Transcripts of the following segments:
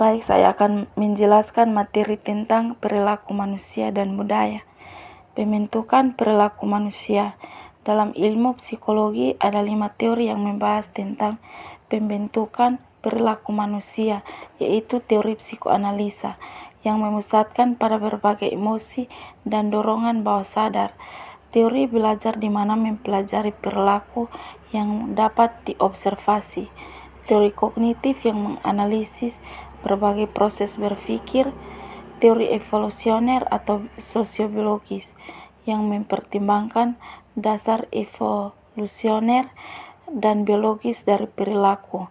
Baik, saya akan menjelaskan materi tentang perilaku manusia dan budaya. Pembentukan perilaku manusia. Dalam ilmu psikologi ada 5 teori yang membahas tentang pembentukan perilaku manusia, yaitu teori psikoanalisa yang memusatkan pada berbagai emosi dan dorongan bawah sadar. Teori belajar di mana mempelajari perilaku yang dapat diobservasi. Teori kognitif yang menganalisis berbagai proses berpikir. Teori evolusioner atau sosiobiologis yang mempertimbangkan dasar evolusioner dan biologis dari perilaku.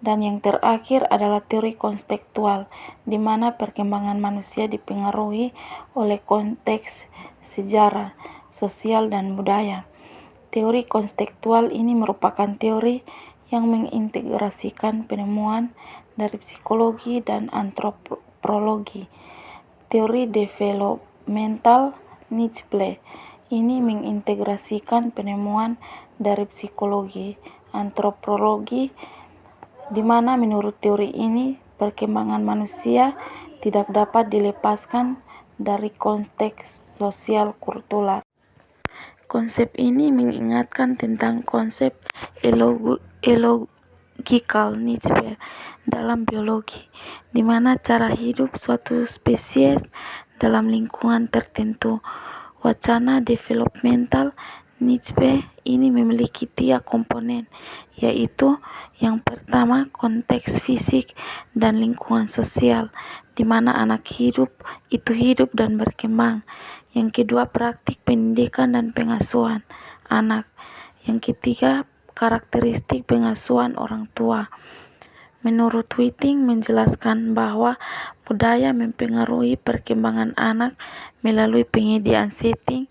Dan yang terakhir adalah teori konstekstual, di mana perkembangan manusia dipengaruhi oleh konteks sejarah, sosial, dan budaya. Teori konstekstual ini merupakan teori yang mengintegrasikan penemuan dari psikologi dan antropologi. Teori developmental Nietzsche ini mengintegrasikan penemuan dari psikologi, antropologi, di mana menurut teori ini perkembangan manusia tidak dapat dilepaskan dari konteks sosial kultural. Konsep ini mengingatkan tentang konsep logikal Nietzsche dalam biologi, di mana cara hidup suatu spesies dalam lingkungan tertentu. Wacana developmental Nietzsche ini memiliki 3 komponen, yaitu yang pertama konteks fisik dan lingkungan sosial, di mana anak hidup dan berkembang. Yang kedua, praktik pendidikan dan pengasuhan anak. Yang ketiga, karakteristik pengasuhan orang tua. Menurut Whiting menjelaskan bahwa budaya mempengaruhi perkembangan anak melalui penyediaan setting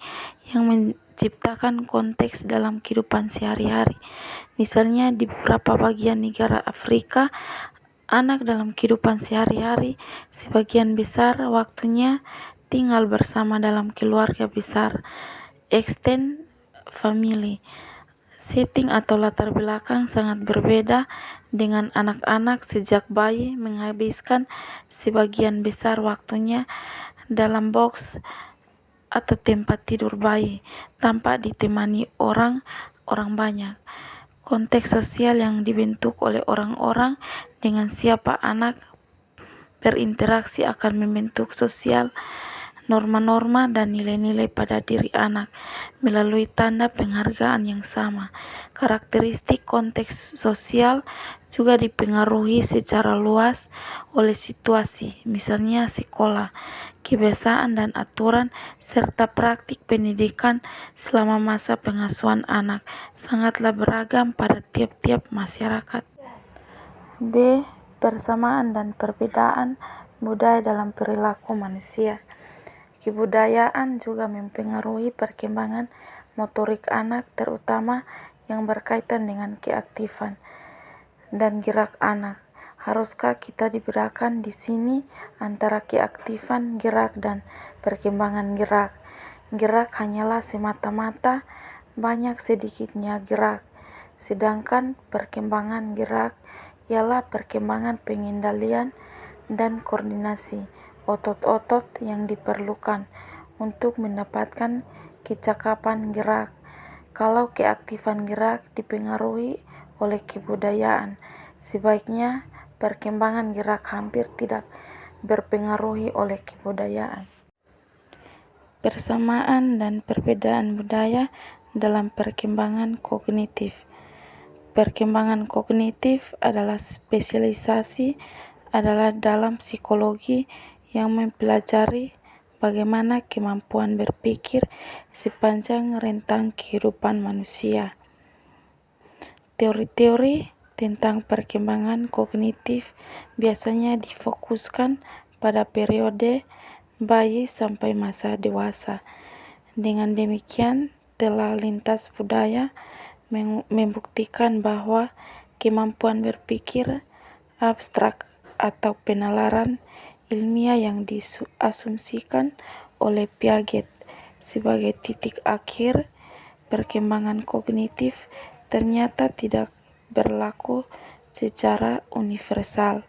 yang menciptakan konteks dalam kehidupan sehari-hari. Misalnya di beberapa bagian negara Afrika, anak dalam kehidupan sehari-hari sebagian besar waktunya tinggal bersama dalam keluarga besar, extended family. Setting atau latar belakang sangat berbeda dengan anak-anak sejak bayi menghabiskan sebagian besar waktunya dalam box atau tempat tidur bayi tanpa ditemani orang banyak. Konteks sosial yang dibentuk oleh orang-orang dengan siapa anak berinteraksi akan membentuk sosial, norma-norma dan nilai-nilai pada diri anak melalui tanda penghargaan yang sama. Karakteristik konteks sosial juga dipengaruhi secara luas oleh situasi, misalnya sekolah, kebiasaan dan aturan, serta praktik pendidikan selama masa pengasuhan anak sangatlah beragam pada tiap-tiap masyarakat. B. Persamaan dan perbedaan budaya dalam perilaku manusia. Kebudayaan juga mempengaruhi perkembangan motorik anak, terutama yang berkaitan dengan keaktifan dan gerak anak. Haruskah kita dibedakan di sini antara keaktifan gerak dan perkembangan gerak? Gerak hanyalah semata-mata banyak sedikitnya gerak, sedangkan perkembangan gerak ialah perkembangan pengendalian dan koordinasi otot-otot yang diperlukan untuk mendapatkan kecakapan gerak. Kalau keaktifan gerak dipengaruhi oleh kebudayaan, sebaiknya perkembangan gerak hampir tidak berpengaruhi oleh kebudayaan. Persamaan dan perbedaan budaya dalam perkembangan kognitif. Perkembangan kognitif adalah spesialisasi dalam psikologi yang mempelajari bagaimana kemampuan berpikir sepanjang rentang kehidupan manusia. Teori-teori tentang perkembangan kognitif biasanya difokuskan pada periode bayi sampai masa dewasa. Dengan demikian, telah lintas budaya membuktikan bahwa kemampuan berpikir abstrak atau penalaran ilmiah yang diasumsikan oleh Piaget sebagai titik akhir perkembangan kognitif ternyata tidak berlaku secara universal.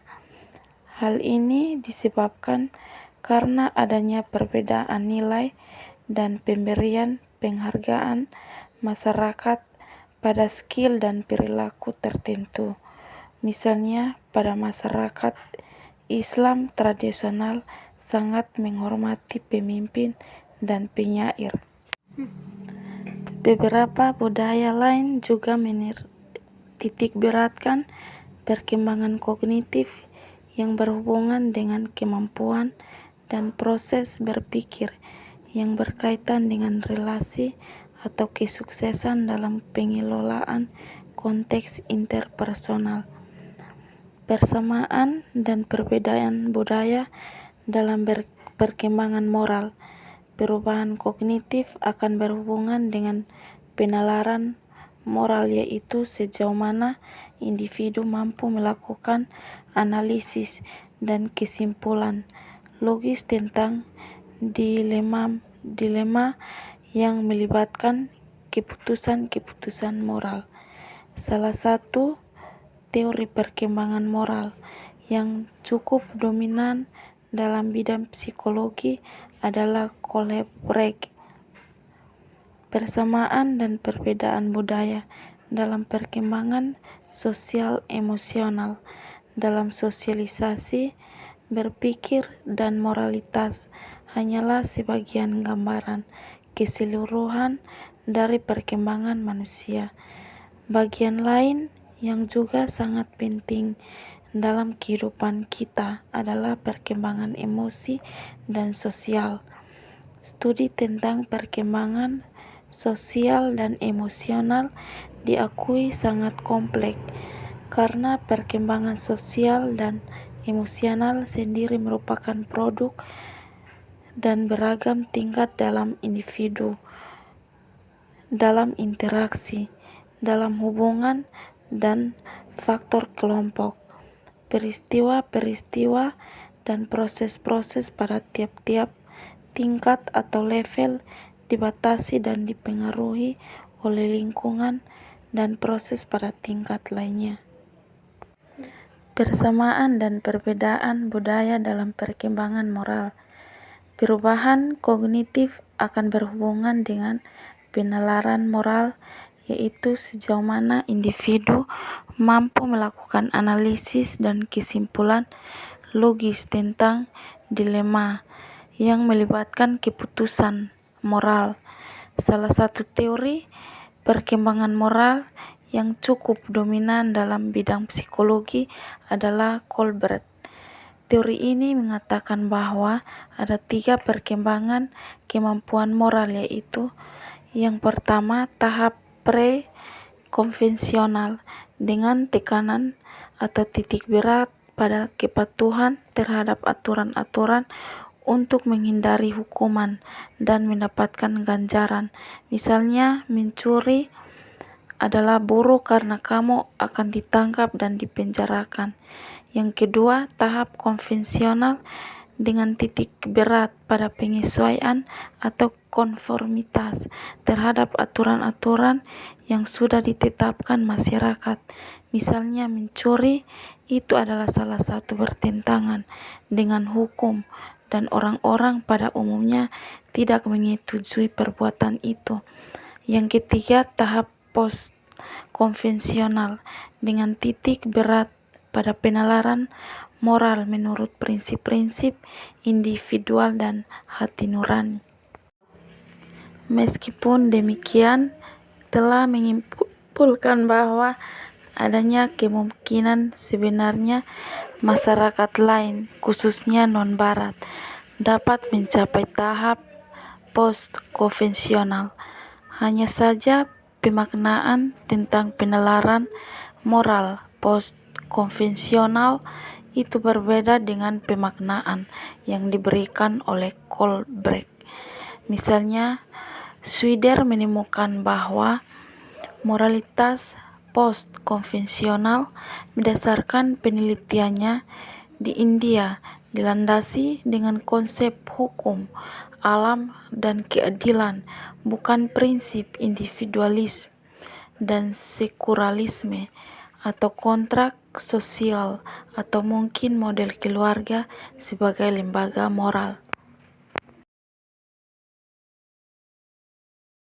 Hal ini disebabkan karena adanya perbedaan nilai dan pemberian penghargaan masyarakat pada skill dan perilaku tertentu. Misalnya, pada masyarakat Islam tradisional sangat menghormati pemimpin dan penyair. Beberapa budaya lain juga menitik beratkan perkembangan kognitif yang berhubungan dengan kemampuan dan proses berpikir yang berkaitan dengan relasi atau kesuksesan dalam pengelolaan konteks interpersonal. Persamaan dan perbedaan budaya dalam perkembangan moral. Perubahan kognitif akan berhubungan dengan penalaran moral, yaitu sejauh mana individu mampu melakukan analisis dan kesimpulan logis tentang dilema yang melibatkan keputusan-keputusan moral. Salah satu teori perkembangan moral yang cukup dominan dalam bidang psikologi adalah Kohlberg. Persamaan dan perbedaan budaya dalam perkembangan sosial emosional, dalam sosialisasi, berpikir, dan moralitas hanyalah sebagian gambaran keseluruhan dari perkembangan manusia. Bagian lain yang juga sangat penting dalam kehidupan kita adalah perkembangan emosi dan sosial. Studi tentang perkembangan sosial dan emosional diakui sangat kompleks karena perkembangan sosial dan emosional sendiri merupakan produk dan beragam tingkat dalam individu, dalam interaksi, dalam hubungan, dan faktor kelompok. Peristiwa-peristiwa dan proses-proses pada tiap-tiap tingkat atau level dibatasi dan dipengaruhi oleh lingkungan dan proses pada tingkat lainnya. Persamaan dan perbedaan budaya dalam perkembangan moral. Perubahan kognitif akan berhubungan dengan penalaran moral, yaitu sejauh mana individu mampu melakukan analisis dan kesimpulan logis tentang dilema yang melibatkan keputusan moral. Salah satu teori perkembangan moral yang cukup dominan dalam bidang psikologi adalah Kohlberg. Teori ini mengatakan bahwa ada 3 perkembangan kemampuan moral, yaitu yang pertama, tahap pre-konvensional dengan tekanan atau titik berat pada kepatuhan terhadap aturan-aturan untuk menghindari hukuman dan mendapatkan ganjaran. Misalnya, mencuri adalah buruk karena kamu akan ditangkap dan dipenjarakan. Yang kedua, tahap konvensional dengan titik berat pada penyesuaian atau konformitas terhadap aturan-aturan yang sudah ditetapkan masyarakat. Misalnya, mencuri itu adalah salah satu bertentangan dengan hukum dan orang-orang pada umumnya tidak menyetujui perbuatan itu. Yang ketiga, tahap post-konvensional dengan titik berat pada penalaran moral menurut prinsip-prinsip individual dan hati nurani. Meskipun demikian, telah menyimpulkan bahwa adanya kemungkinan sebenarnya masyarakat lain, khususnya non-Barat, dapat mencapai tahap post-konvensional. Hanya saja pemaknaan tentang penalaran moral post-konvensional itu berbeda dengan pemaknaan yang diberikan oleh Kohlberg. Misalnya, Schwider menemukan bahwa moralitas post-konvensional berdasarkan penelitiannya di India dilandasi dengan konsep hukum, alam, dan keadilan, bukan prinsip individualisme dan sekularisme. atau kontrak sosial, atau mungkin model keluarga sebagai lembaga moral.